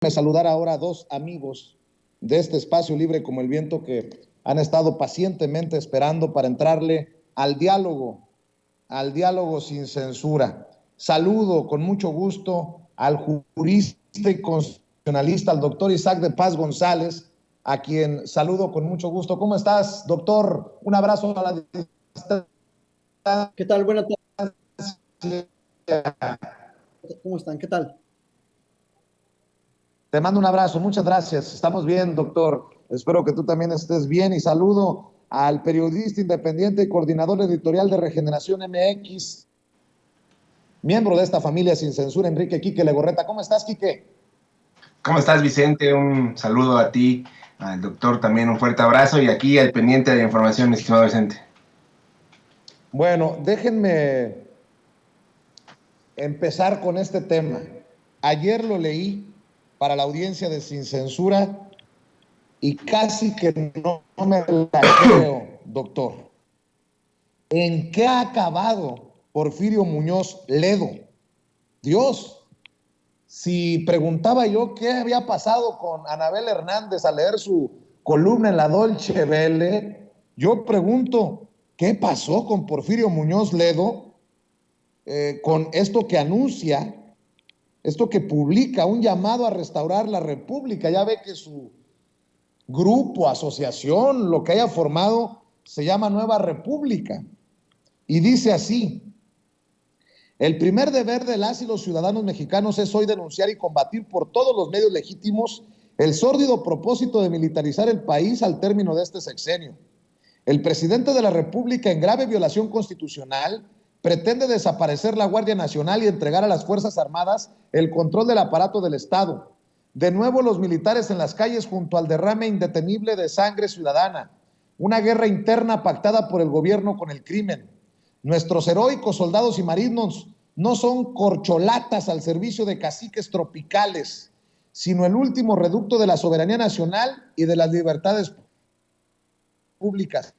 Saludar ahora a dos amigos de este espacio libre como el viento que han estado pacientemente esperando para entrarle al diálogo sin censura. Saludo con mucho gusto al jurista y constitucionalista, al doctor Isaac de Paz González, a quien saludo con mucho gusto. ¿Cómo estás, doctor? Un abrazo a la distancia. ¿Qué tal? Buenas tardes. ¿Cómo están? ¿Qué tal? Te mando un abrazo, muchas gracias. Estamos bien, doctor. Espero que tú también estés bien y saludo al periodista independiente y coordinador editorial de Regeneración MX, miembro de esta familia sin censura, Enrique Quique Legorreta. ¿Cómo estás, Quique? ¿Cómo estás, Vicente? Un saludo a ti, al doctor también un fuerte abrazo y aquí al pendiente de la información, estimado Vicente. Bueno, déjenme empezar con este tema. Ayer lo leí para la audiencia de Sin Censura y casi que no me la creo, doctor. ¿En qué ha acabado Porfirio Muñoz Ledo? Dios, si preguntaba yo qué había pasado con Anabel Hernández al leer su columna en la Dolce Vele, yo pregunto, ¿qué pasó con Porfirio Muñoz Ledo con esto que anuncia, esto que publica, un llamado a restaurar la República? Ya ve que su grupo, asociación, lo que haya formado, se llama Nueva República. Y dice así: el primer deber de las y los ciudadanos mexicanos es hoy denunciar y combatir por todos los medios legítimos el sórdido propósito de militarizar el país al término de este sexenio. El presidente de la República, en grave violación constitucional, pretende desaparecer la Guardia Nacional y entregar a las Fuerzas Armadas el control del aparato del Estado. De nuevo los militares en las calles junto al derrame indetenible de sangre ciudadana. Una guerra interna pactada por el gobierno con el crimen. Nuestros heroicos soldados y marinos no son corcholatas al servicio de caciques tropicales, sino el último reducto de la soberanía nacional y de las libertades públicas.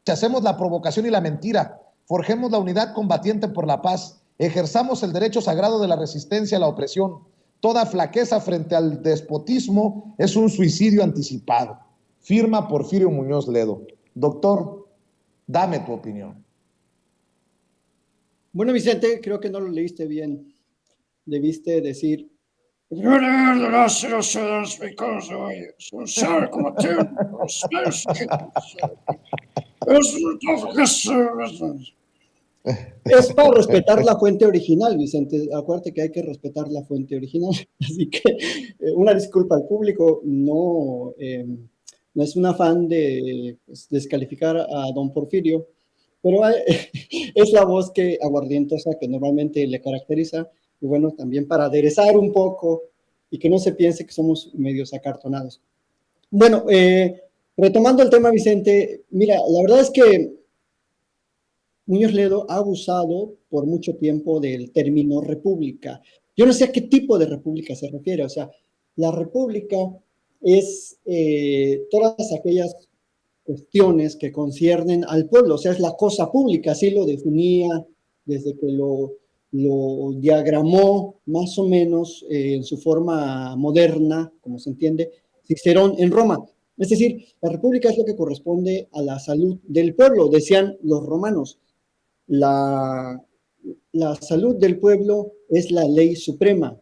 Rechacemos la provocación y la mentira, forjemos la unidad combatiente por la paz, ejerzamos el derecho sagrado de la resistencia a la opresión. Toda flaqueza frente al despotismo es un suicidio anticipado. Firma Porfirio Muñoz Ledo. Doctor, dame tu opinión. Bueno, Vicente, creo que no lo leíste bien. Debiste decir... Es para respetar la fuente original, Vicente. Acuérdate que hay que respetar la fuente original. Así que una disculpa al público. No es un afán de descalificar a don Porfirio, pero es la voz aguardientosa que normalmente le caracteriza. Y bueno, también para aderezar un poco y que no se piense que somos medios acartonados. Bueno, retomando el tema, Vicente, mira, la verdad es que Muñoz Ledo ha abusado por mucho tiempo del término república. Yo no sé a qué tipo de república se refiere. O sea, la república es todas aquellas cuestiones que conciernen al pueblo. O sea, es la cosa pública, así lo definía desde que lo diagramó más o menos en su forma moderna, como se entiende, Cicerón en Roma. Es decir, la república es lo que corresponde a la salud del pueblo, decían los romanos. La salud del pueblo es la ley suprema.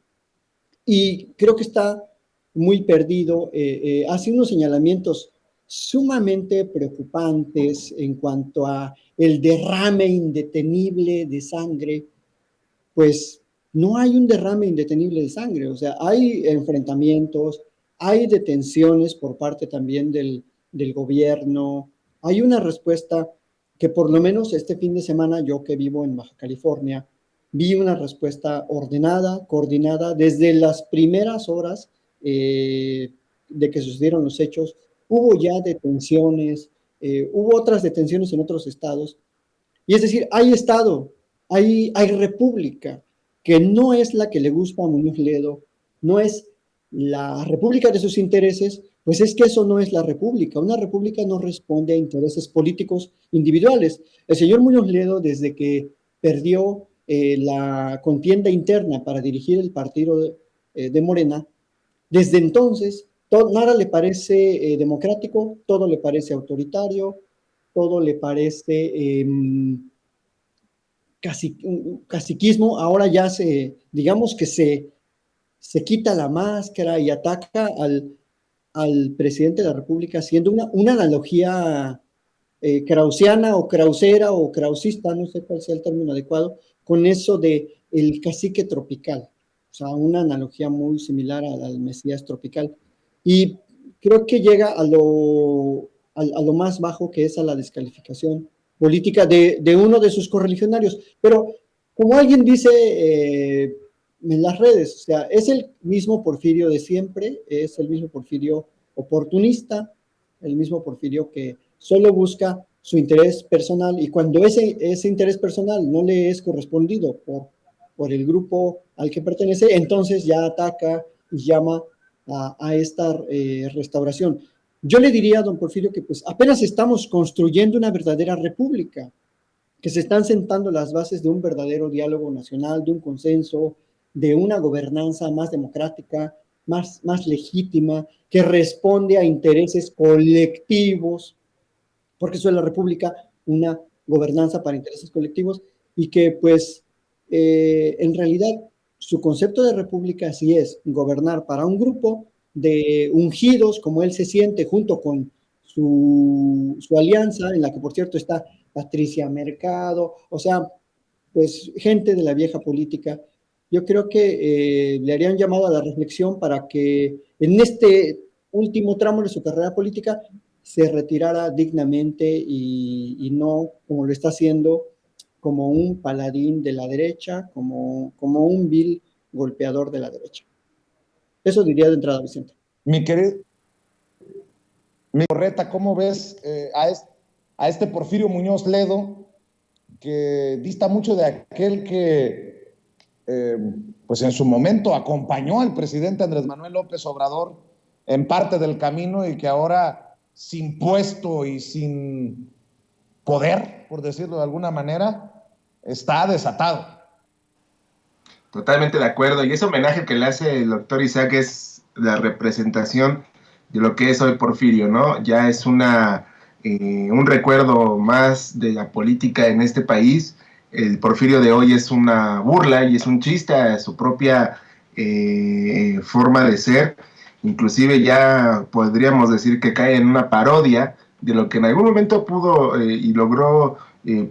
Y creo que está muy perdido. Hace unos señalamientos sumamente preocupantes en cuanto a el derrame indetenible de sangre. Pues no hay un derrame indetenible de sangre. O sea, hay enfrentamientos, hay detenciones por parte también del gobierno, hay una respuesta que por lo menos este fin de semana, yo que vivo en Baja California, vi una respuesta ordenada, coordinada, desde las primeras horas de que sucedieron los hechos. Hubo ya detenciones, hubo otras detenciones en otros estados, y es decir, hay estado, hay república, que no es la que le gusta a Muñoz Ledo, no es la república de sus intereses. Pues es que eso no es la república. Una república no responde a intereses políticos individuales. El señor Muñoz Ledo, desde que perdió la contienda interna para dirigir el partido de Morena, Desde entonces, nada le parece democrático, todo le parece autoritario, todo le parece caciquismo. Ahora ya digamos que se quita la máscara y ataca al presidente de la República, haciendo una analogía krausiana o krausera o krausista, no sé cuál sea el término adecuado, con eso de el cacique tropical. O sea, una analogía muy similar al Mesías tropical. Y creo que llega a lo más bajo, que es a la descalificación política de uno de sus correligionarios. Pero, como alguien dice en las redes, o sea, es el mismo Porfirio de siempre, es el mismo Porfirio oportunista, el mismo Porfirio que solo busca su interés personal, y cuando ese interés personal no le es correspondido por el grupo al que pertenece, entonces ya ataca y llama a esta restauración. Yo le diría a don Porfirio que pues apenas estamos construyendo una verdadera república, que se están sentando las bases de un verdadero diálogo nacional, de un consenso, de una gobernanza más democrática, más legítima, que responde a intereses colectivos, porque eso es la república, una gobernanza para intereses colectivos, y que pues en realidad su concepto de república sí es gobernar para un grupo de ungidos, como él se siente, junto con su alianza, en la que por cierto está Patricia Mercado, o sea, pues gente de la vieja política. Yo creo que le harían llamado a la reflexión para que en este último tramo de su carrera política se retirara dignamente y no como lo está haciendo, como un paladín de la derecha, como un vil golpeador de la derecha. Eso diría de entrada, Vicente. Mi querido Reta, ¿cómo ves a este Porfirio Muñoz Ledo, que dista mucho de aquel que pues en su momento acompañó al presidente Andrés Manuel López Obrador en parte del camino, y que ahora, sin puesto y sin poder, por decirlo de alguna manera, está desatado? Totalmente de acuerdo, y ese homenaje que le hace el doctor Isaac es la representación de lo que es hoy Porfirio, ¿no? Ya es un recuerdo más de la política en este país. El Porfirio de hoy es una burla y es un chiste a su propia forma de ser. Inclusive ya podríamos decir que cae en una parodia de lo que en algún momento pudo y logró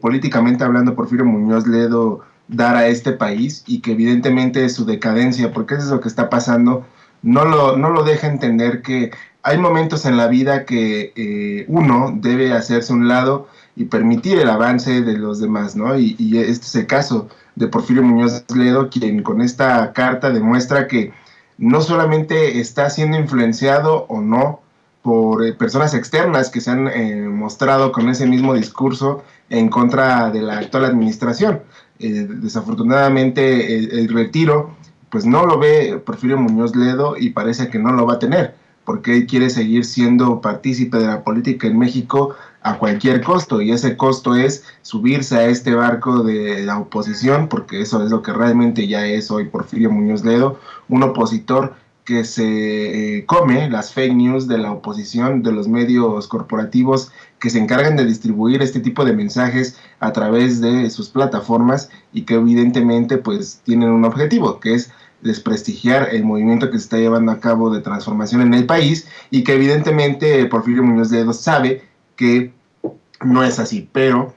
políticamente hablando Porfirio Muñoz Ledo dar a este país, y que evidentemente su decadencia, porque eso es lo que está pasando, no lo deja entender que hay momentos en la vida que uno debe hacerse a un lado y permitir el avance de los demás, ¿no? Y este es el caso de Porfirio Muñoz Ledo, quien con esta carta demuestra que no solamente está siendo influenciado o no por personas externas que se han mostrado con ese mismo discurso en contra de la actual administración. Desafortunadamente el retiro pues no lo ve Porfirio Muñoz Ledo, y parece que no lo va a tener, porque él quiere seguir siendo partícipe de la política en México a cualquier costo, y ese costo es subirse a este barco de la oposición, porque eso es lo que realmente ya es hoy Porfirio Muñoz Ledo, un opositor que se come las fake news de la oposición, de los medios corporativos que se encargan de distribuir este tipo de mensajes a través de sus plataformas, y que evidentemente pues tienen un objetivo, que es desprestigiar el movimiento que se está llevando a cabo de transformación en el país, y que evidentemente Porfirio Muñoz Ledo sabe que no es así, pero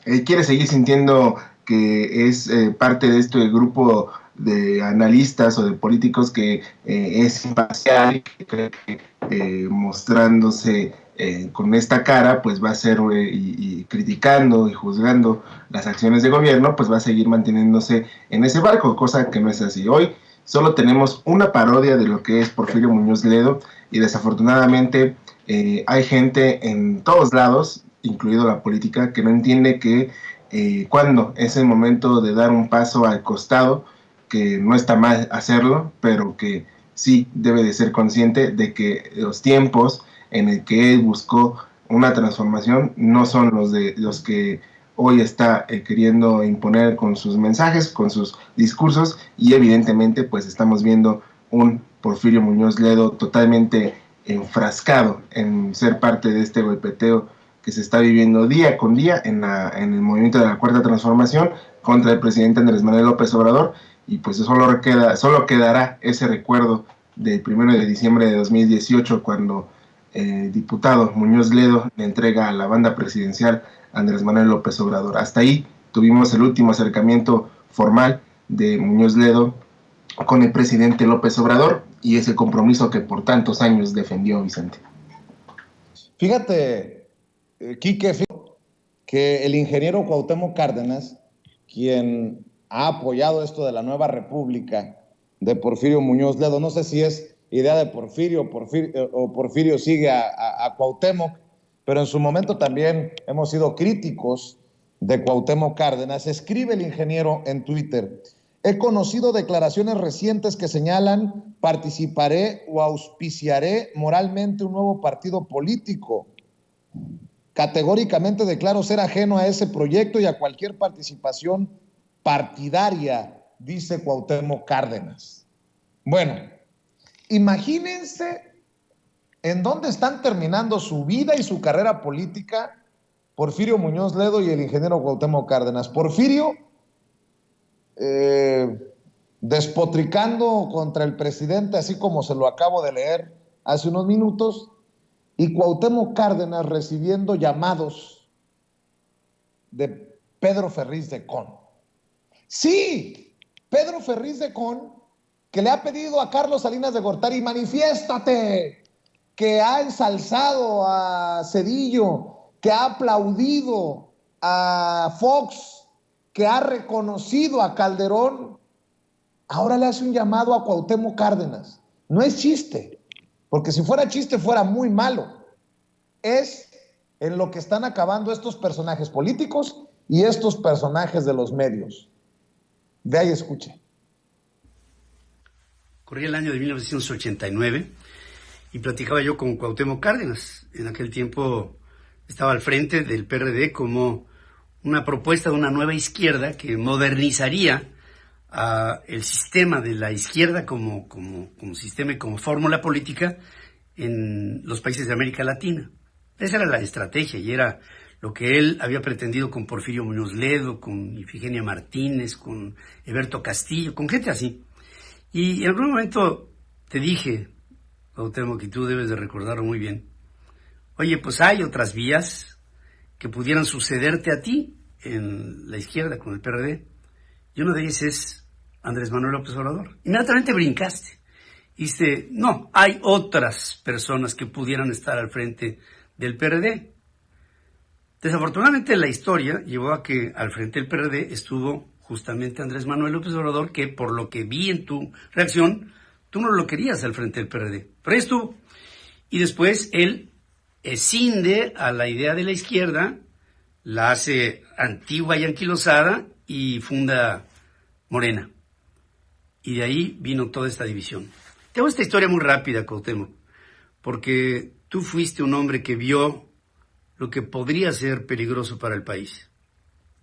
él quiere seguir sintiendo que es parte de este grupo de analistas o de políticos que es imparcial, que cree que mostrándose con esta cara, pues va a ser y criticando y juzgando las acciones de gobierno, pues va a seguir manteniéndose en ese barco, cosa que no es así. Hoy solo tenemos una parodia de lo que es Porfirio Muñoz Ledo, y desafortunadamente hay gente en todos lados, incluido la política, que no entiende que cuando es el momento de dar un paso al costado, que no está mal hacerlo, pero que sí debe de ser consciente de que los tiempos en el que él buscó una transformación no son los que hoy está queriendo imponer con sus mensajes, con sus discursos, y evidentemente pues estamos viendo un Porfirio Muñoz Ledo totalmente enfrascado en ser parte de este golpeteo que se está viviendo día con día en el movimiento de la Cuarta Transformación contra el presidente Andrés Manuel López Obrador, y pues solo quedará ese recuerdo del 1 de diciembre de 2018, cuando el diputado Muñoz Ledo le entrega a la banda presidencial Andrés Manuel López Obrador. Hasta ahí tuvimos el último acercamiento formal de Muñoz Ledo con el presidente López Obrador y ese compromiso que por tantos años defendió Vicente. Fíjate, Quique, que el ingeniero Cuauhtémoc Cárdenas, quien ha apoyado esto de la nueva república de Porfirio Muñoz Ledo, no sé si es idea de Porfirio o Porfirio sigue a Cuauhtémoc, pero en su momento también hemos sido críticos de Cuauhtémoc Cárdenas. Escribe el ingeniero en Twitter: he conocido declaraciones recientes que señalan participaré o auspiciaré moralmente un nuevo partido político. Categóricamente declaro ser ajeno a ese proyecto y a cualquier participación partidaria, dice Cuauhtémoc Cárdenas. Bueno, imagínense en dónde están terminando su vida y su carrera política Porfirio Muñoz Ledo y el ingeniero Cuauhtémoc Cárdenas. Porfirio despotricando contra el presidente, así como se lo acabo de leer hace unos minutos, y Cuauhtémoc Cárdenas recibiendo llamados de Pedro Ferriz de Con. Sí, Pedro Ferriz de Con, que le ha pedido a Carlos Salinas de Gortari: manifiéstate, que ha ensalzado a Zedillo, que ha aplaudido a Fox, que ha reconocido a Calderón. Ahora le hace un llamado a Cuauhtémoc Cárdenas. No es chiste, porque si fuera chiste fuera muy malo. Es en lo que están acabando estos personajes políticos y estos personajes de los medios. Vea y escuche. Corría el año de 1989 y platicaba yo con Cuauhtémoc Cárdenas. En aquel tiempo estaba al frente del PRD como una propuesta de una nueva izquierda que modernizaría el sistema de la izquierda como sistema y como fórmula política en los países de América Latina. Esa era la estrategia y era lo que él había pretendido con Porfirio Muñoz Ledo, con Ifigenia Martínez, con Eberto Castillo, con gente así. Y en algún momento te dije, Cuauhtémoc, que tú debes de recordarlo muy bien: oye, pues hay otras vías que pudieran sucederte a ti en la izquierda con el PRD. Y uno de ellos es Andrés Manuel López Obrador. Inmediatamente brincaste. Y dijiste: no, hay otras personas que pudieran estar al frente del PRD. Desafortunadamente la historia llevó a que al frente del PRD estuvo justamente Andrés Manuel López Obrador, que por lo que vi en tu reacción, tú no lo querías al frente del PRD. Pero ahí estuvo. Y después él escinde a la idea de la izquierda, la hace antigua y anquilosada y funda Morena. Y de ahí vino toda esta división. Te hago esta historia muy rápida, Cuauhtémoc, porque tú fuiste un hombre que vio lo que podría ser peligroso para el país.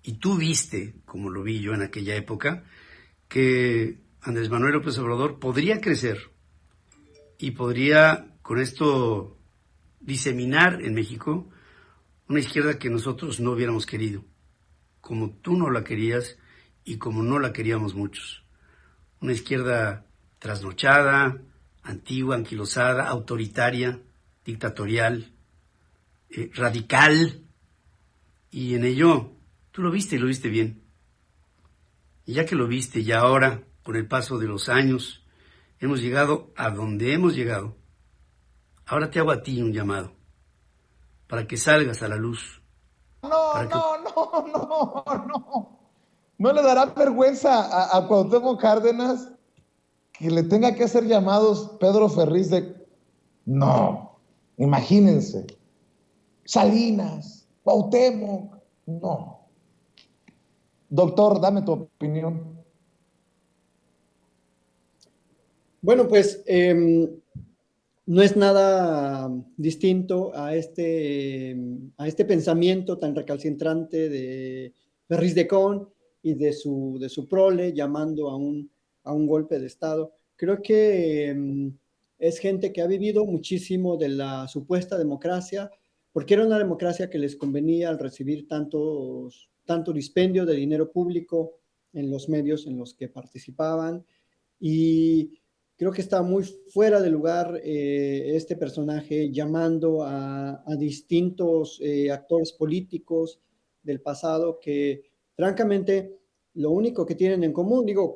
Y tú viste, como lo vi yo en aquella época, que Andrés Manuel López Obrador podría crecer y podría con esto diseminar en México una izquierda que nosotros no hubiéramos querido, como tú no la querías y como no la queríamos muchos. Una izquierda trasnochada, antigua, anquilosada, autoritaria, dictatorial, radical, y en ello tú lo viste y lo viste bien. Y ya que lo viste y ahora, con el paso de los años, hemos llegado a donde hemos llegado, ahora te hago a ti un llamado para que salgas a la luz. No. ¿No le dará vergüenza a Cuauhtémoc Cárdenas que le tenga que hacer llamados Pedro Ferriz de... No, imagínense. Salinas, Cuauhtémoc, no. Doctor, dame tu opinión. Bueno, pues no es nada distinto a este pensamiento tan recalcitrante de Ferriz de Con y de su prole llamando a un golpe de Estado. Creo que es gente que ha vivido muchísimo de la supuesta democracia, porque era una democracia que les convenía al recibir tanto dispendio de dinero público en los medios en los que participaban. Y creo que está muy fuera de lugar este personaje llamando a distintos actores políticos del pasado que, francamente, lo único que tienen en común, digo,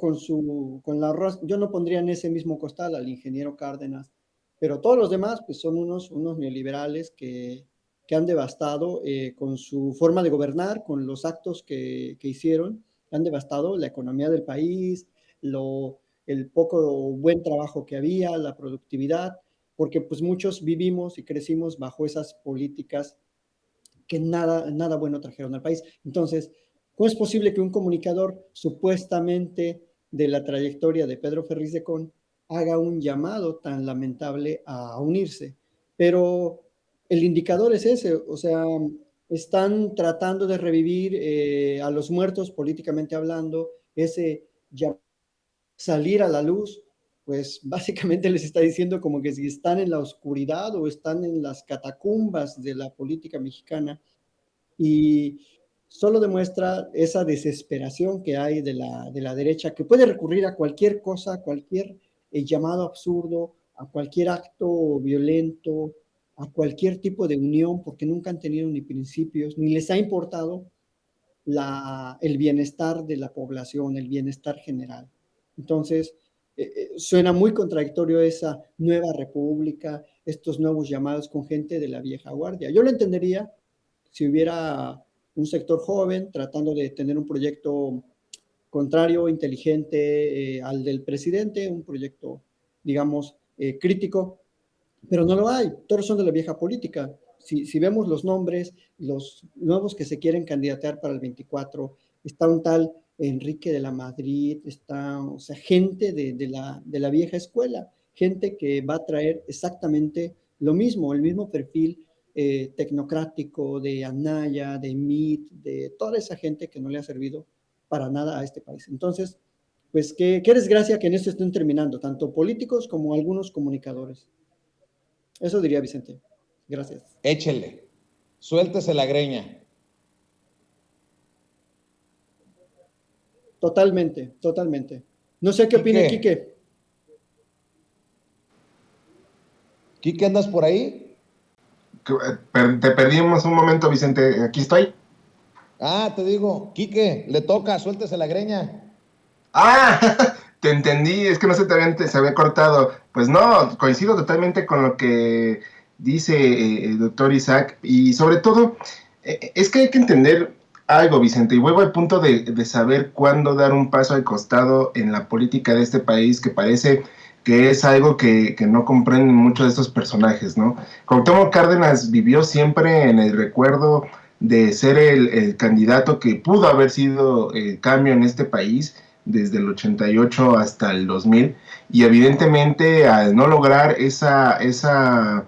yo no pondría en ese mismo costal al ingeniero Cárdenas, pero todos los demás pues son unos neoliberales que han devastado con su forma de gobernar, con los actos que hicieron, han devastado la economía del país, el poco buen trabajo que había, la productividad, porque pues muchos vivimos y crecimos bajo esas políticas que nada bueno trajeron al país. Entonces, ¿cómo es posible que un comunicador supuestamente de la trayectoria de Pedro Ferriz de Con haga un llamado tan lamentable a unirse? Pero el indicador es ese, o sea, están tratando de revivir a los muertos políticamente hablando, ese salir a la luz, pues básicamente les está diciendo como que si están en la oscuridad o están en las catacumbas de la política mexicana, y solo demuestra esa desesperación que hay de la derecha, que puede recurrir a cualquier cosa, a cualquier llamado absurdo, a cualquier acto violento, a cualquier tipo de unión, porque nunca han tenido ni principios, ni les ha importado el bienestar de la población, el bienestar general. Entonces, suena muy contradictorio esa nueva república, estos nuevos llamados con gente de la vieja guardia. Yo lo entendería si hubiera un sector joven tratando de tener un proyecto contrario, inteligente al del presidente, un proyecto, digamos, crítico, pero no lo hay, todos son de la vieja política. Si vemos los nombres, los nuevos que se quieren candidatear para el 24, está un tal Enrique de la Madrid, está, o sea, gente de la vieja escuela, gente que va a traer exactamente lo mismo, el mismo perfil tecnocrático de Anaya, de Meade, de toda esa gente que no le ha servido para nada a este país. Entonces, pues qué desgracia que en esto estén terminando, tanto políticos como algunos comunicadores. Eso diría Vicente. Gracias. Échele, suéltese la greña. Totalmente, totalmente. No sé qué opina Quique. ¿Quique, andas por ahí? Te perdimos un momento, Vicente. Aquí estoy. Ah, te digo, Quique, le toca, suéltese la greña. Ah, te entendí, es que no se había cortado. Pues no, coincido totalmente con lo que dice el doctor Isaac, y sobre todo, es que hay que entender algo, Vicente, y vuelvo al punto de saber cuándo dar un paso al costado en la política de este país, que parece que es algo que no comprenden muchos de estos personajes, ¿no? Cuauhtémoc Cárdenas vivió siempre en el recuerdo de ser el candidato que pudo haber sido el cambio en este país desde el 88 hasta el 2000, y evidentemente al no lograr esa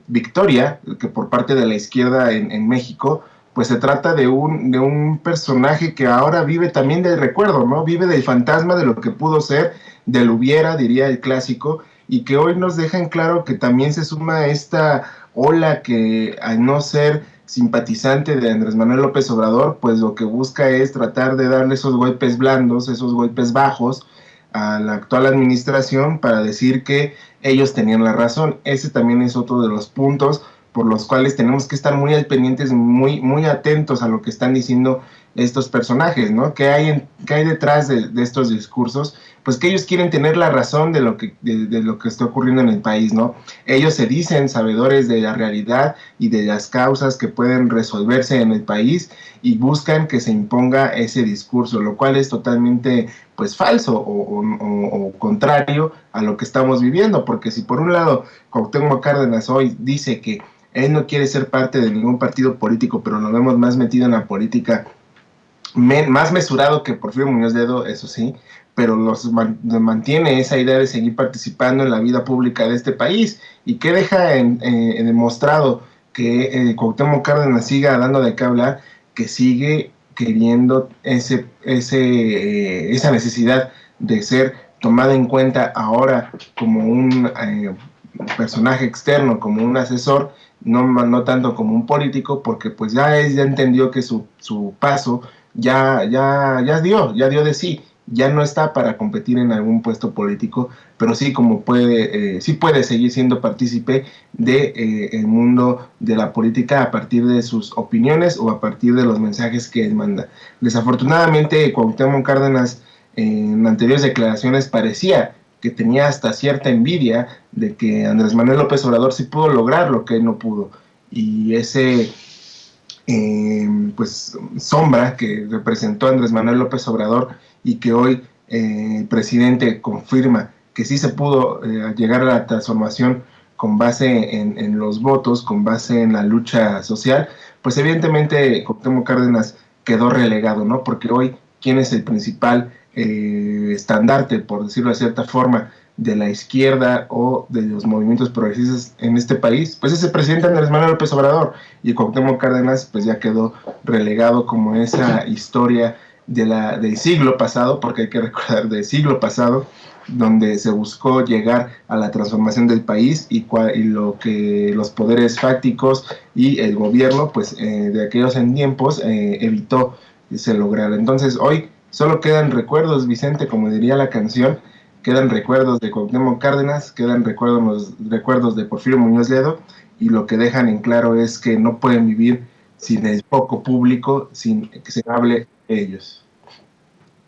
victoria que por parte de la izquierda en México, pues se trata de un personaje que ahora vive también del recuerdo, ¿no? Vive del fantasma de lo que pudo ser, del hubiera, diría el clásico, y que hoy nos deja en claro que también se suma esta ola que, al no ser simpatizante de Andrés Manuel López Obrador, pues lo que busca es tratar de darle esos golpes blandos, esos golpes bajos a la actual administración para decir que ellos tenían la razón. Ese también es otro de los puntos por los cuales tenemos que estar muy al pendientes, muy atentos a lo que están diciendo estos personajes, ¿no? ¿Qué hay detrás de estos discursos? Pues que ellos quieren tener la razón de lo que está ocurriendo en el país, ¿no? Ellos se dicen sabedores de la realidad y de las causas que pueden resolverse en el país, y buscan que se imponga ese discurso, lo cual es totalmente pues falso o contrario a lo que estamos viviendo, porque si por un lado Cuauhtémoc Cárdenas hoy dice que él no quiere ser parte de ningún partido político, pero lo vemos más metido en la política, más mesurado que Porfirio Muñoz Ledo, eso sí, pero mantiene esa idea de seguir participando en la vida pública de este país, y que deja demostrado que Cuauhtémoc Cárdenas siga dando de qué hablar, que sigue queriendo esa necesidad de ser tomada en cuenta ahora como un personaje externo, como un asesor, no tanto como un político, porque pues ya entendió que su paso ya dio de sí, ya no está para competir en algún puesto político, pero sí sí puede seguir siendo partícipe de el mundo de la política a partir de sus opiniones o a partir de los mensajes que él manda. Desafortunadamente, Cuauhtémoc Cárdenas en anteriores declaraciones parecía que tenía hasta cierta envidia de que Andrés Manuel López Obrador sí pudo lograr lo que él no pudo. Y ese pues sombra que representó Andrés Manuel López Obrador y que hoy el presidente confirma que sí se pudo llegar a la transformación con base en los votos, con base en la lucha social, pues evidentemente Cuauhtémoc Cárdenas quedó relegado, ¿no? Porque hoy, ¿quién es el principal estandarte, por decirlo de cierta forma, de la izquierda o de los movimientos progresistas en este país? Pues es el presidente Andrés Manuel López Obrador, y Cuauhtémoc Cárdenas pues ya quedó relegado como esa historia del siglo pasado, porque hay que recordar del siglo pasado, donde se buscó llegar a la transformación del país y lo que los poderes fácticos y el gobierno pues de aquellos en tiempos evitó que se lograra. Entonces hoy solo quedan recuerdos, Vicente, como diría la canción, quedan recuerdos de Cuauhtémoc Cárdenas, quedan recuerdos de Porfirio Muñoz Ledo, y lo que dejan en claro es que no pueden vivir sin el foco público, sin que se hable de ellos.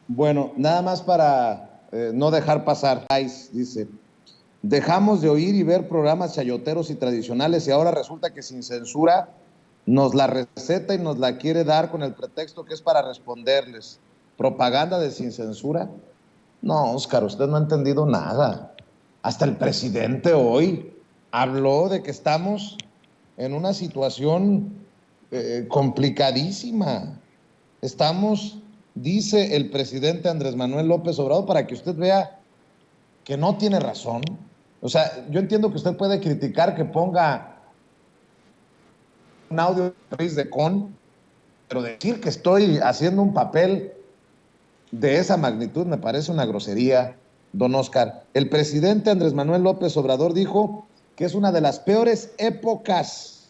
Bueno, nada más para no dejar pasar, dice, dejamos de oír y ver programas chayoteros y tradicionales y ahora resulta que sin censura nos la receta y nos la quiere dar con el pretexto que es para responderles. ¿Propaganda de sin censura? No, Oscar, usted no ha entendido nada. Hasta el presidente hoy habló de que estamos en una situación complicadísima. Estamos, dice el presidente Andrés Manuel López Obrador, para que usted vea que no tiene razón. O sea, yo entiendo que usted puede criticar que ponga un audio de Con, pero decir que estoy haciendo un papel de esa magnitud me parece una grosería, don Oscar. El presidente Andrés Manuel López Obrador dijo que es una de las peores épocas.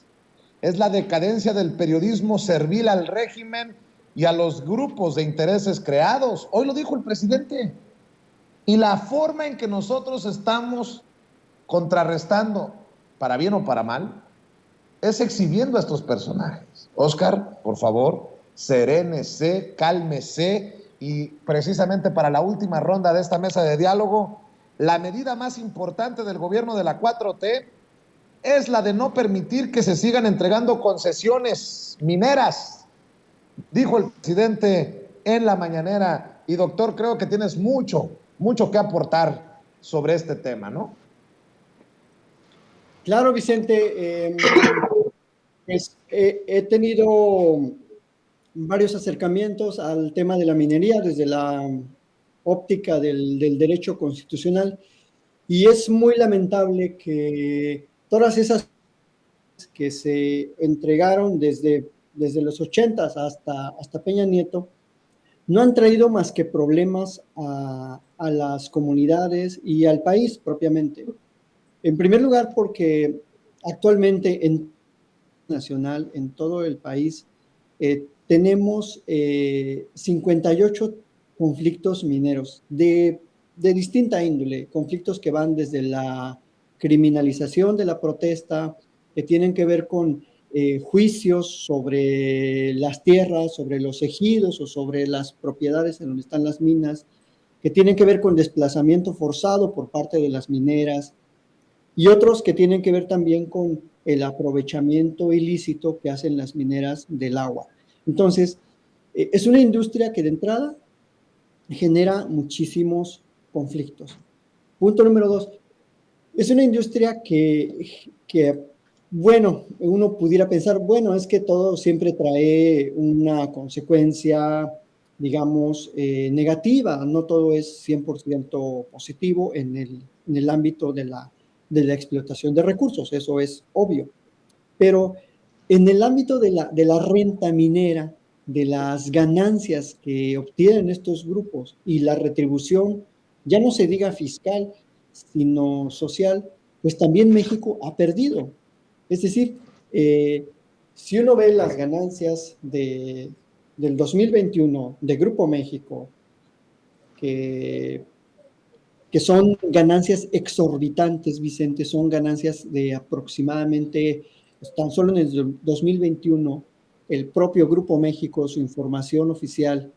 Es la decadencia del periodismo servil al régimen y a los grupos de intereses creados. Hoy lo dijo el presidente. Y la forma en que nosotros estamos contrarrestando, para bien o para mal, es exhibiendo a estos personajes. Oscar, por favor, serénese, cálmese, y precisamente para la última ronda de esta mesa de diálogo, la medida más importante del gobierno de la 4T es la de no permitir que se sigan entregando concesiones mineras, dijo el presidente en la mañanera. Y doctor, creo que tienes mucho que aportar sobre este tema, ¿no? Claro, Vicente, he tenido varios acercamientos al tema de la minería desde la óptica del derecho constitucional, y es muy lamentable que todas esas que se entregaron desde los 80s hasta Peña Nieto no han traído más que problemas a las comunidades y al país propiamente. En primer lugar, porque actualmente en nacional, en todo el país, tenemos 58 conflictos mineros de distinta índole, conflictos que van desde la criminalización de la protesta, que tienen que ver con juicios sobre las tierras, sobre los ejidos o sobre las propiedades en donde están las minas, que tienen que ver con desplazamiento forzado por parte de las mineras, y otros que tienen que ver también con el aprovechamiento ilícito que hacen las mineras del agua. Entonces, es una industria que de entrada genera muchísimos conflictos. Punto número 2, es una industria que, bueno, uno pudiera pensar, bueno, es que todo siempre trae una consecuencia, digamos, negativa, no todo es 100% positivo en el ámbito de la explotación de recursos, eso es obvio. Pero en el ámbito de la renta minera, de las ganancias que obtienen estos grupos y la retribución ya no se diga fiscal, sino social, pues también México ha perdido. Es decir, si uno ve las ganancias del 2021 de Grupo México, que son ganancias exorbitantes, Vicente, son ganancias de aproximadamente, tan solo en el 2021, el propio Grupo México, su información oficial,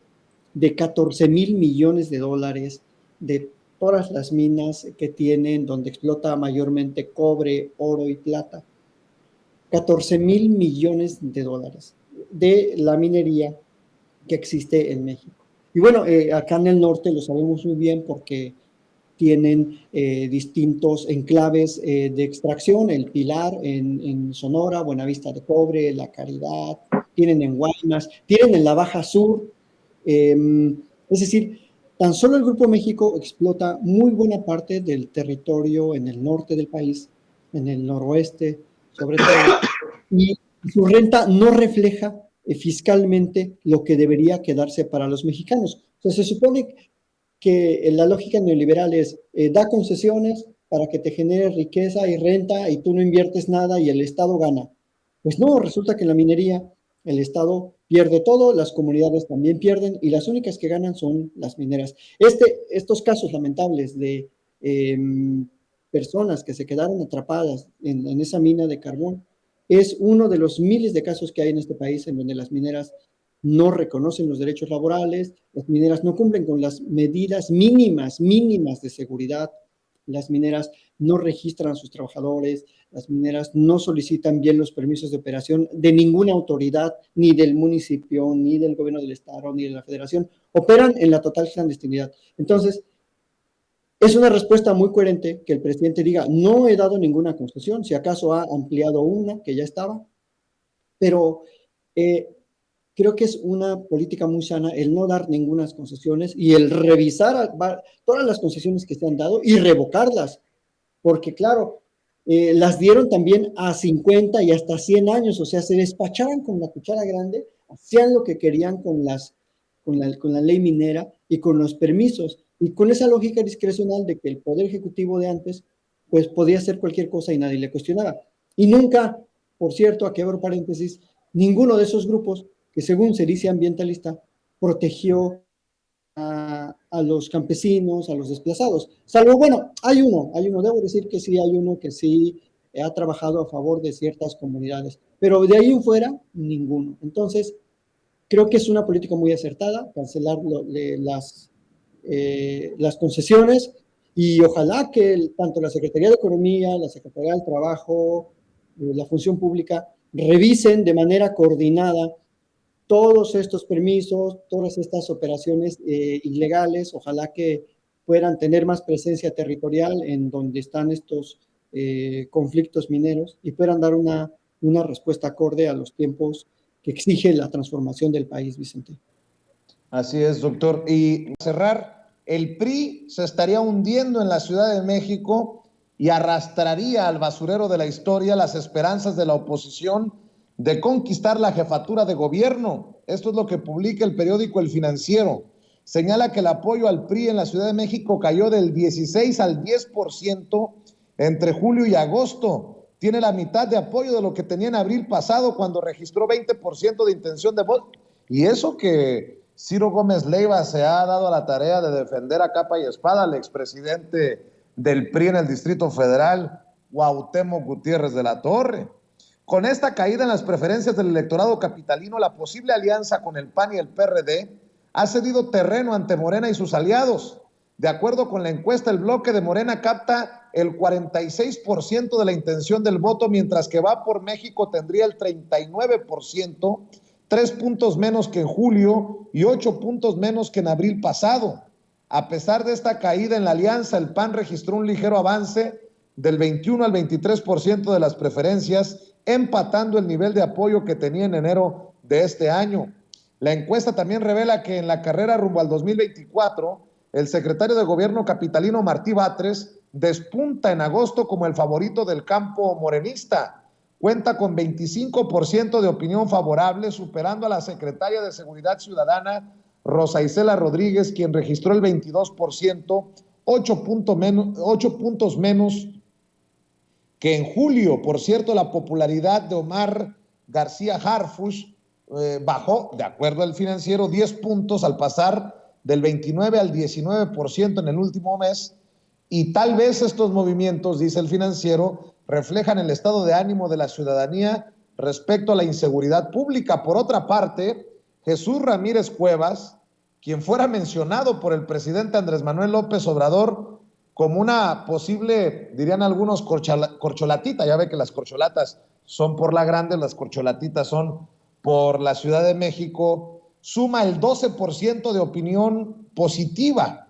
de 14,000 millones de dólares, de todas las minas que tienen, donde explota mayormente cobre, oro y plata. 14,000 millones de dólares de la minería que existe en México. Y bueno, acá en el norte lo sabemos muy bien porque tienen distintos enclaves de extracción, el Pilar en Sonora, Buenavista de Cobre, La Caridad, tienen en Guaymas, tienen en la Baja Sur, es decir, tan solo el Grupo México explota muy buena parte del territorio en el norte del país, en el noroeste, sobre todo, y su renta no refleja fiscalmente lo que debería quedarse para los mexicanos. O sea, se supone que la lógica neoliberal es da concesiones para que te genere riqueza y renta y tú no inviertes nada y el Estado gana. Pues no, resulta que en la minería el Estado pierde todo, las comunidades también pierden y las únicas que ganan son las mineras. Estos casos lamentables de personas que se quedaron atrapadas en esa mina de carbón es uno de los miles de casos que hay en este país en donde las mineras no reconocen los derechos laborales, las mineras no cumplen con las medidas mínimas de seguridad, las mineras no registran a sus trabajadores, las mineras no solicitan bien los permisos de operación de ninguna autoridad, ni del municipio, ni del gobierno del estado, ni de la federación, operan en la total clandestinidad. Entonces, es una respuesta muy coherente que el presidente diga, no he dado ninguna concesión, si acaso ha ampliado una que ya estaba, pero creo que es una política muy sana el no dar ninguna concesiones y el revisar todas las concesiones que se han dado y revocarlas, porque claro, las dieron también a 50 y hasta 100 años, o sea, se despachaban con la cuchara grande, hacían lo que querían con la ley minera y con los permisos, y con esa lógica discrecional de que el Poder Ejecutivo de antes, pues podía hacer cualquier cosa y nadie le cuestionaba. Y nunca, por cierto, aquí abro paréntesis, ninguno de esos grupos que según se dice ambientalista, protegió a los campesinos, a los desplazados. Salvo, bueno, hay uno, debo decir que sí, hay uno que sí ha trabajado a favor de ciertas comunidades, pero de ahí en fuera, ninguno. Entonces, creo que es una política muy acertada, cancelar las concesiones y ojalá que tanto la Secretaría de Economía, la Secretaría del Trabajo, la Función Pública, revisen de manera coordinada todos estos permisos, todas estas operaciones ilegales, ojalá que puedan tener más presencia territorial en donde están estos conflictos mineros y puedan dar una respuesta acorde a los tiempos que exige la transformación del país, Vicente. Así es, doctor. Y cerrar, el PRI se estaría hundiendo en la Ciudad de México y arrastraría al basurero de la historia las esperanzas de la oposición de conquistar la jefatura de gobierno. Esto es lo que publica el periódico El Financiero. Señala que el apoyo al PRI en la Ciudad de México cayó del 16 al 10% entre julio y agosto. Tiene la mitad de apoyo de lo que tenía en abril pasado, cuando registró 20% de intención de voto. Y eso que Ciro Gómez Leiva se ha dado a la tarea de defender a capa y espada al expresidente del PRI en el Distrito Federal, Cuauhtémoc Gutiérrez de la Torre. Con esta caída en las preferencias del electorado capitalino, la posible alianza con el PAN y el PRD ha cedido terreno ante Morena y sus aliados. De acuerdo con la encuesta, el bloque de Morena capta el 46% de la intención del voto, mientras que Va por México tendría el 39%, 3 puntos menos que en julio y 8 puntos menos que en abril pasado. A pesar de esta caída en la alianza, el PAN registró un ligero avance del 21 al 23% de las preferencias, empatando el nivel de apoyo que tenía en enero de este año. La encuesta también revela que en la carrera rumbo al 2024, el secretario de Gobierno capitalino Martí Batres despunta en agosto como el favorito del campo morenista. Cuenta con 25% de opinión favorable, superando a la secretaria de Seguridad Ciudadana, Rosa Isela Rodríguez, quien registró el 22%, 8 puntos menos que en julio. Por cierto, la popularidad de Omar García Harfuch bajó, de acuerdo al Financiero, 10 puntos al pasar del 29 al 19% en el último mes, y tal vez estos movimientos, dice el Financiero, reflejan el estado de ánimo de la ciudadanía respecto a la inseguridad pública. Por otra parte, Jesús Ramírez Cuevas, quien fuera mencionado por el presidente Andrés Manuel López Obrador como una posible, dirían algunos, corcholatita, ya ve que las corcholatas son por la grande, las corcholatitas son por la Ciudad de México, suma el 12% de opinión positiva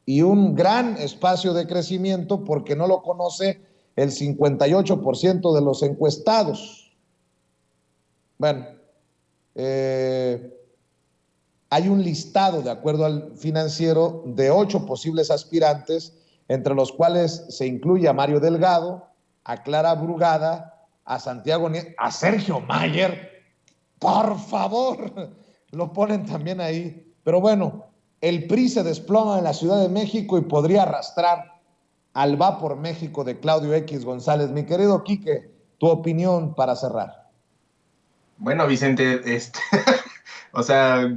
y un gran espacio de crecimiento porque no lo conoce el 58% de los encuestados. Bueno, hay un listado, de acuerdo al Financiero, de 8 posibles aspirantes, entre los cuales se incluye a Mario Delgado, a Clara Brugada, a Santiago Nieto, a Sergio Mayer. Por favor, lo ponen también ahí. Pero bueno, el PRI se desploma en la Ciudad de México y podría arrastrar al Va por México de Claudio X González. Mi querido Quique, tu opinión para cerrar. Bueno, Vicente, o sea,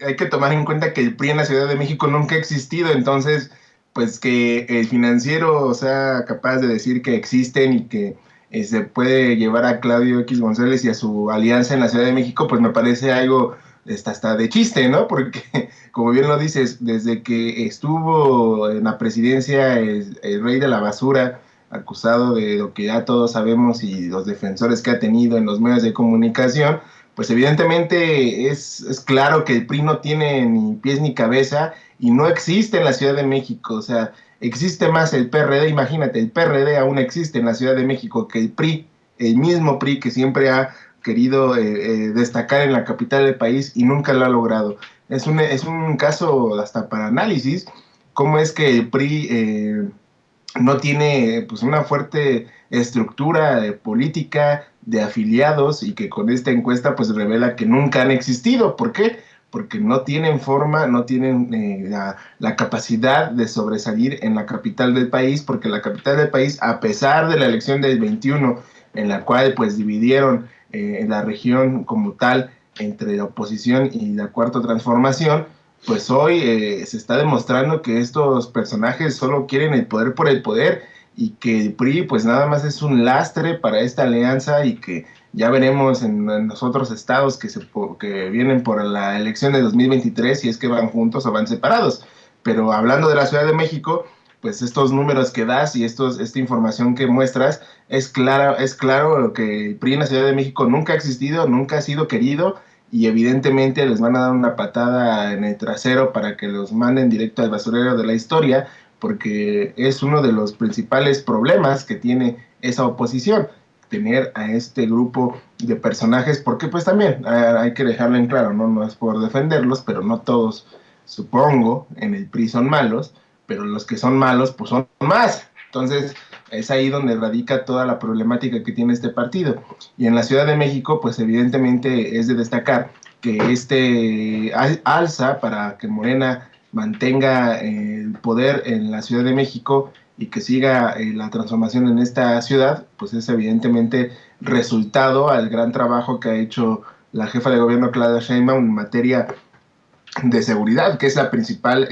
hay que tomar en cuenta que el PRI en la Ciudad de México nunca ha existido, entonces, pues que el Financiero sea capaz de decir que existen y que se puede llevar a Claudio X González y a su alianza en la Ciudad de México, pues me parece algo hasta de chiste, ¿no? Porque, como bien lo dices, desde que estuvo en la presidencia el rey de la basura, acusado de lo que ya todos sabemos y los defensores que ha tenido en los medios de comunicación, pues evidentemente es claro que el PRI no tiene ni pies ni cabeza y no existe en la Ciudad de México. O sea, existe más el PRD, imagínate, el PRD aún existe en la Ciudad de México que el PRI, el mismo PRI que siempre ha querido destacar en la capital del país y nunca lo ha logrado. Es un caso hasta para análisis, cómo es que el PRI no tiene pues una fuerte estructura política de afiliados y que con esta encuesta pues revela que nunca han existido. ¿Por qué? Porque no tienen forma, no tienen la capacidad de sobresalir en la capital del país, porque la capital del país, a pesar de la elección del 21, en la cual pues dividieron la región como tal entre la oposición y la Cuarta Transformación, pues hoy se está demostrando que estos personajes solo quieren el poder por el poder y que el PRI pues nada más es un lastre para esta alianza y que ya veremos en los otros estados que vienen por la elección de 2023 si es que van juntos o van separados. Pero hablando de la Ciudad de México, pues estos números que das y esta información que muestras, es claro que el PRI en la Ciudad de México nunca ha existido, nunca ha sido querido, y evidentemente les van a dar una patada en el trasero para que los manden directo al basurero de la historia, porque es uno de los principales problemas que tiene esa oposición, tener a este grupo de personajes, porque pues también hay que dejarlo en claro, no es por defenderlos, pero no todos, supongo, en el PRI son malos, pero los que son malos pues son más. Entonces es ahí donde radica toda la problemática que tiene este partido. Y en la Ciudad de México, pues evidentemente es de destacar que este alza para que Morena mantenga el poder en la Ciudad de México y que siga la transformación en esta ciudad, pues es evidentemente resultado al gran trabajo que ha hecho la jefa de gobierno Claudia Sheinbaum en materia de seguridad, que es la principal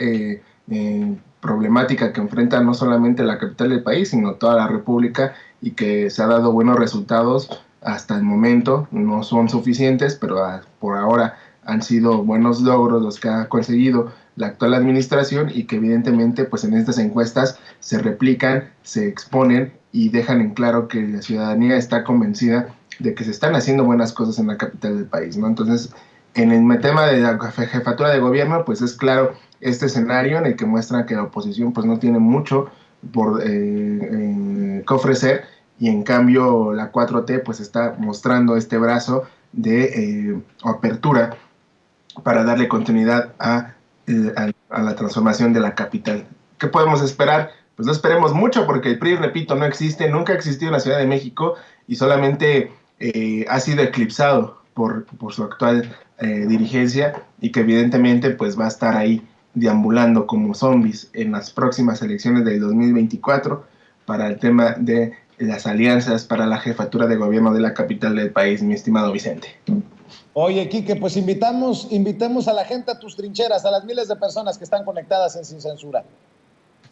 problemática que enfrenta no solamente la capital del país, sino toda la república, y que se ha dado buenos resultados hasta el momento. No son suficientes, pero por ahora han sido buenos logros los que ha conseguido la actual administración y que evidentemente pues en estas encuestas se replican, se exponen y dejan en claro que la ciudadanía está convencida de que se están haciendo buenas cosas en la capital del país, ¿no? Entonces, en el tema de la jefatura de gobierno, pues es claro este escenario en el que muestra que la oposición pues no tiene mucho por que ofrecer, y en cambio la 4T pues está mostrando este brazo de apertura para darle continuidad a la transformación de la capital. ¿Qué podemos esperar? Pues no esperemos mucho, porque el PRI, repito, no existe, nunca ha existido en la Ciudad de México y solamente ha sido eclipsado por su actual dirigencia, y que evidentemente pues va a estar ahí deambulando como zombies en las próximas elecciones del 2024 para el tema de las alianzas para la jefatura de gobierno de la capital del país, mi estimado Vicente. Oye, Quique, pues invitemos a la gente a tus trincheras, a las miles de personas que están conectadas en Sin Censura.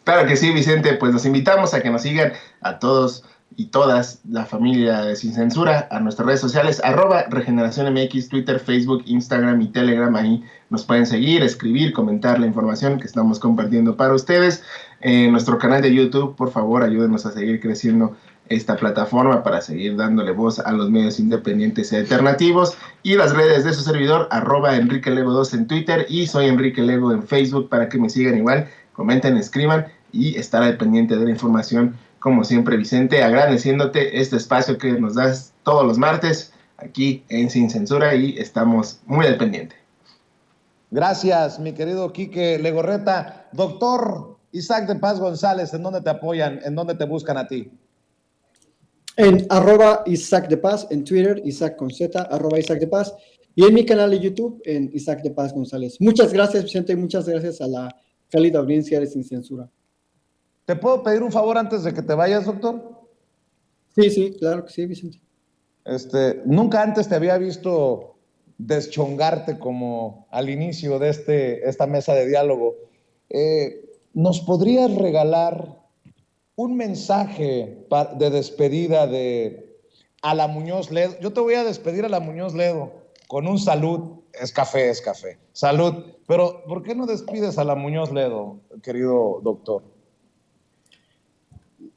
Claro que sí, Vicente, pues los invitamos a que nos sigan a todos y todas, la familia de Sin Censura, a nuestras redes sociales, @RegeneraciónMX, Twitter, Facebook, Instagram y Telegram. Ahí nos pueden seguir, escribir, comentar la información que estamos compartiendo para ustedes. En nuestro canal de YouTube, por favor, ayúdenos a seguir creciendo esta plataforma para seguir dándole voz a los medios independientes y alternativos. Y las redes de su servidor, @EnriqueLego2 en Twitter y soy Enrique Lego en Facebook, para que me sigan igual, comenten, escriban y estar al pendiente de la información. Como siempre, Vicente, agradeciéndote este espacio que nos das todos los martes aquí en Sin Censura, y estamos muy al pendiente. Gracias, mi querido Quique Legorreta. Doctor Isaac de Paz González, ¿en dónde te apoyan? ¿En dónde te buscan a ti? En @Isaac de Paz, en Twitter, Isaac con Z, @Isaac de Paz, y en mi canal de YouTube, en Isaac de Paz González. Muchas gracias, Vicente, y muchas gracias a la cálida audiencia de Sin Censura. ¿Te puedo pedir un favor antes de que te vayas, doctor? Sí, claro que sí, Vicente. Nunca antes te había visto deschongarte como al inicio de esta mesa de diálogo. ¿Nos podrías regalar un mensaje de despedida a la Muñoz Ledo? Yo te voy a despedir a la Muñoz Ledo con un salud. Es café. Salud. Pero, ¿por qué no despides a la Muñoz Ledo, querido doctor?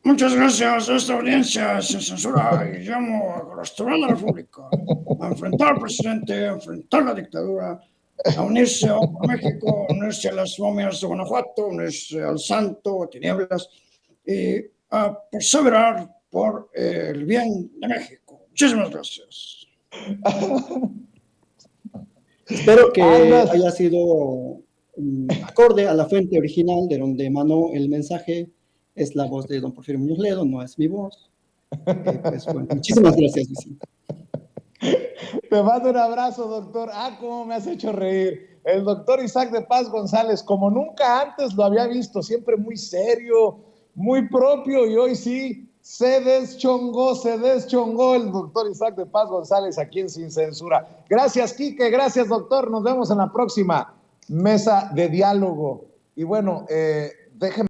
Muchas gracias a esta audiencia Sin Censura, y llamo a restaurar la República, a enfrentar al presidente, a enfrentar la dictadura, a unirse a México, a unirse a las momias de Guanajuato, a unirse al santo, a tinieblas, y a perseverar por el bien de México. Muchísimas gracias. Espero que haya sido acorde a la fuente original de donde emanó el mensaje. Es la voz de don Porfirio Muñoz Ledo, no es mi voz. Pues, bueno, muchísimas gracias, Vicente. Te mando un abrazo, doctor. Cómo me has hecho reír. El doctor Isaac de Paz González, como nunca antes lo había visto, siempre muy serio, muy propio, y hoy sí se deschongó el doctor Isaac de Paz González aquí en Sin Censura. Gracias, Quique, gracias, doctor. Nos vemos en la próxima mesa de diálogo. Y bueno, déjenme